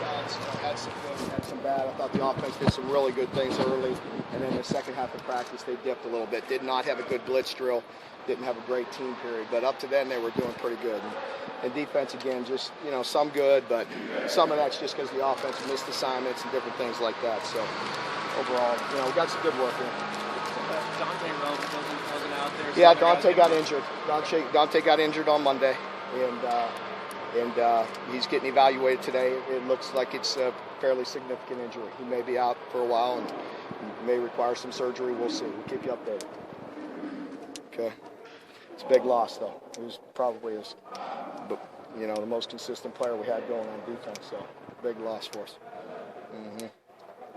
sides. Had some good, had some bad. I thought the offense did some really good things early, and then the second half of practice they dipped a little bit. Did not have a good blitz drill. Didn't have a great team period, but up to then they were doing pretty good. And defense again, just some good, but some of that's just because the offense missed assignments and different things like that. So overall, we got some good work here. Donte Rumph wasn't out there. Yeah, Donte got injured. Donte got injured on Monday, and he's getting evaluated today. It looks like it's a fairly significant injury. He may be out for a while and may require some surgery. We'll see. We'll keep you updated. Okay. It's a big loss, though. He was probably the most consistent player we had going on defense. So big loss for us. Mm-hmm.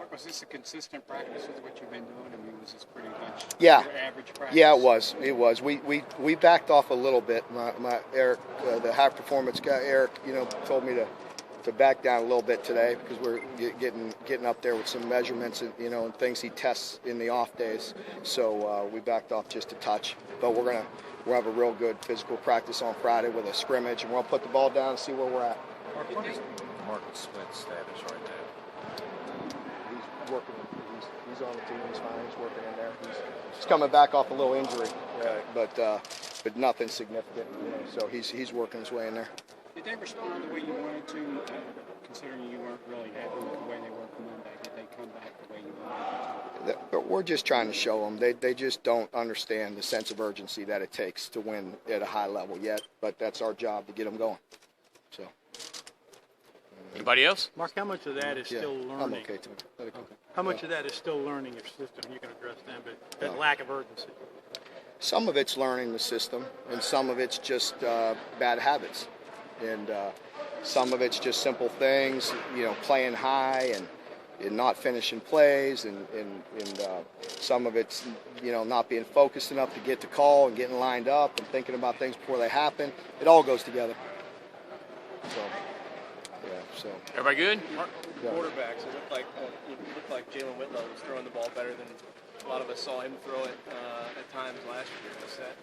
Was this a consistent practice with what you've been doing? I mean, was this pretty much your average practice? Yeah, it was. It was. We backed off a little bit. My Eric, the high performance guy, Eric, told me to back down a little bit today because we're getting up there with some measurements and things he tests in the off days. So we backed off just a touch. But we'll have a real good physical practice on Friday with a scrimmage, and we'll put the ball down and see where we're at. What is Marcus Smith's status right now? Working. He's on the team. He's fine. He's working in there. He's coming back off a little injury, but nothing significant. So he's working his way in there. Did they respond the way you wanted to, considering you weren't really happy with the way they worked Monday? Did they come back the way you wanted them to? We're just trying to show them. They just don't understand the sense of urgency that it takes to win at a high level yet. But that's our job to get them going. So. Anybody else? Mark, how much of that is still learning? I'm okay, too. Okay. How much of that is still learning your system? You can address them, but that lack of urgency. Some of it's learning the system, and some of it's just bad habits. And some of it's just simple things, playing high and not finishing plays, and some of it's, not being focused enough to get the call and getting lined up and thinking about things before they happen. It all goes together. So. Everybody good? Quarterbacks, it looked like Jalen Whitlow was throwing the ball better than a lot of us saw him throw it at times last year.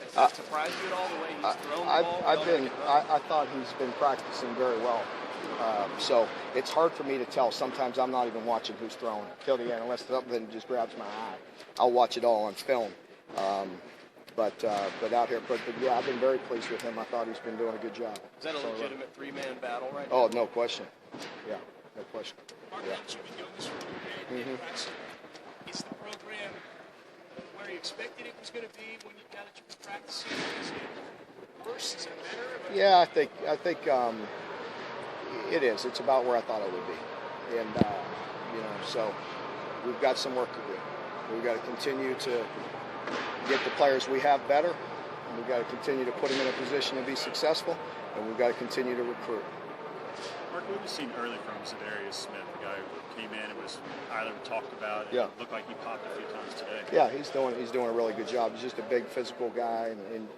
Has that surprised you at all, the way he's thrown the ball? I thought he's been practicing very well. So it's hard for me to tell. Sometimes I'm not even watching who's throwing till the end, unless something just grabs my eye. I'll watch it all on film. But out here, but yeah, I've been very pleased with him. I thought he's been doing a good job. Is that a legitimate three-man battle right now? Oh, no question. Yeah, no question. Yeah. Is the program where you expected it was going to be when you got it to practice? Is it worse? Is it better? Yeah, I think it is. It's about where I thought it would be, and so we've got some work to do. We've got to continue to get the players we have better, and we've got to continue to put them in a position to be successful, and we've got to continue to recruit. Mark, what have you seen early from Zadarius Smith, the guy who came in and was highly talked about? Yeah. It looked like he popped a few times today. Yeah, he's doing a really good job. He's just a big physical guy, and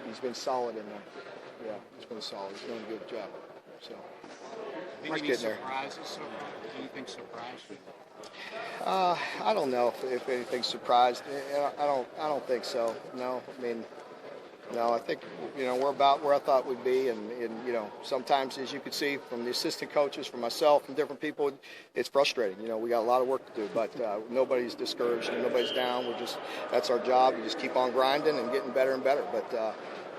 he's been solid in there. Yeah, he's been solid. He's doing a good job. So. Any surprises so far? Anything surprised you? I don't know if anything's surprised. I don't think so. No, no. I think we're about where I thought we'd be, and sometimes, as you can see from the assistant coaches, from myself, and different people, it's frustrating. We got a lot of work to do, but nobody's discouraged and nobody's down. That's our job. We just keep on grinding and getting better and better.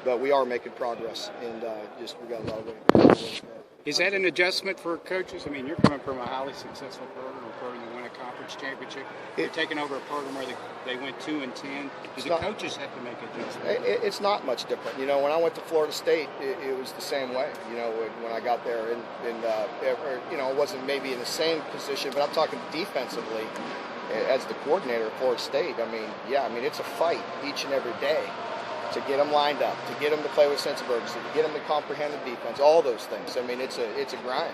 But we are making progress, and we got a lot of work. Is that an adjustment for coaches? I mean, you're coming from a highly successful program, a program that won a conference championship. You're taking over a program where they went 2-10. Do the coaches have to make adjustments? It's not much different. When I went to Florida State, it was the same way. When I got there, and it wasn't maybe in the same position, but I'm talking defensively as the coordinator at Florida State. It's a fight each and every day to get them lined up, to get them to play with sense of urgency, to get them to comprehend the defense, all those things. It's a grind,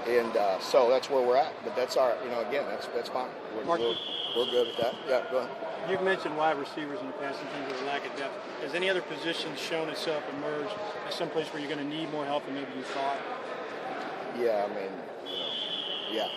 and so that's where we're at. But that's again, that's fine. We're good at that. Yeah, go ahead. You've mentioned wide receivers in the past in terms of lack of depth. Has any other position shown itself emerge as some place where you're going to need more help than maybe you thought? Yeah, yeah.